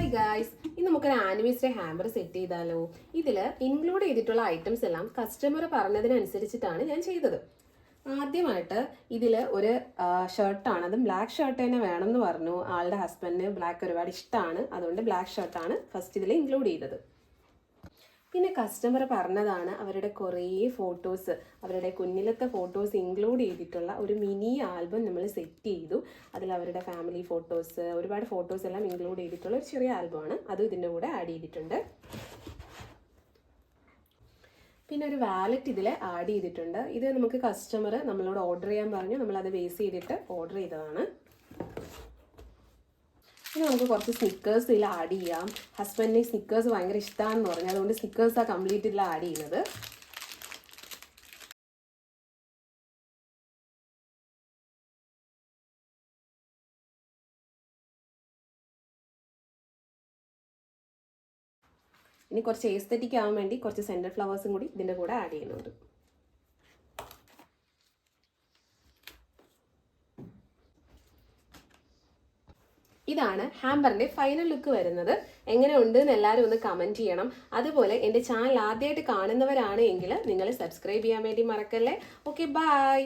Hi guys, ഇന്ന് നമുക്കൊരു anniversary hamper set ചെയ്താലോ. ഇതിൽ ഇൻക്ലൂഡ് ചെയ്തിട്ടുള്ള ഐറ്റംസ് എല്ലാം കസ്റ്റമർ പറഞ്ഞതിനനുസരിച്ചിട്ടാണ് ഞാൻ ചെയ്തത്. ആദ്യമായിട്ട് ഇതിൽ ഒരു ഷർട്ടാണ്, അതും ബ്ലാക്ക് ഷർട്ട് തന്നെ വേണം എന്ന് പറഞ്ഞു. ആളുടെ ഹസ്ബൻഡിന് ബ്ലാക്ക് ഒരുപാട് ഇഷ്ടമാണ്, അതുകൊണ്ട് ബ്ലാക്ക് ഷർട്ടാണ് ഫസ്റ്റ് ഇതിൽ ഇൻക്ലൂഡ് ചെയ്തത്. പിന്നെ കസ്റ്റമർ പറഞ്ഞതാണ് അവരുടെ കുറേ ഫോട്ടോസ്, അവരുടെ കുഞ്ഞിലത്തെ ഫോട്ടോസ് ഇൻക്ലൂഡ് ചെയ്തിട്ടുള്ള ഒരു മിനി ആൽബം നമ്മൾ സെറ്റ് ചെയ്തു. അതിൽ അവരുടെ ഫാമിലി ഫോട്ടോസ്, ഒരുപാട് ഫോട്ടോസ് എല്ലാം ഇൻക്ലൂഡ് ചെയ്തിട്ടുള്ള ഒരു ചെറിയ ആൽബമാണ്, അതും ഇതിൻ്റെ കൂടെ ആഡ് ചെയ്തിട്ടുണ്ട്. പിന്നെ ഒരു വാലറ്റ് ഇതിൽ ആഡ് ചെയ്തിട്ടുണ്ട്. ഇത് നമുക്ക് കസ്റ്റമർ നമ്മളോട് ഓർഡർ ചെയ്യാൻ പറഞ്ഞു, നമ്മളത് ബേസ് ചെയ്തിട്ട് ഓർഡർ ചെയ്തതാണ്. ഇനി നമുക്ക് കുറച്ച് സ്നിക്കേഴ്സ് ഇതിൽ ആഡ് ചെയ്യാം. ഹസ്ബൻഡിന് സ്നിക്കേഴ്സ് ഭയങ്കര ഇഷ്ടമാണെന്ന് പറഞ്ഞു, അതുകൊണ്ട് സ്നിക്കേഴ്സാണ് കംപ്ലീറ്റ് ഇതിൽ ആഡ് ചെയ്യുന്നത്. ഇനി കുറച്ച് എസ്തെറ്റിക് ആവാൻ വേണ്ടി കുറച്ച് സെൻറ്റർ ഫ്ലവേഴ്സും കൂടി ഇതിൻ്റെ കൂടെ ആഡ് ചെയ്യുന്നുണ്ട്. ഇതാണ് ഹാമ്പറിന്റെ ഫൈനൽ ലുക്ക് വരുന്നത്. എങ്ങനെ ഉണ്ട് എന്ന് എല്ലാവരും ഒന്ന് കമന്റ് ചെയ്യണം. അതുപോലെ എൻ്റെ ചാനൽ ആദ്യമായിട്ട് കാണുന്നവരാണ് എങ്കിൽ നിങ്ങൾ സബ്സ്ക്രൈബ് ചെയ്യാൻ വേണ്ടി മറക്കല്ലേ. Okay, by.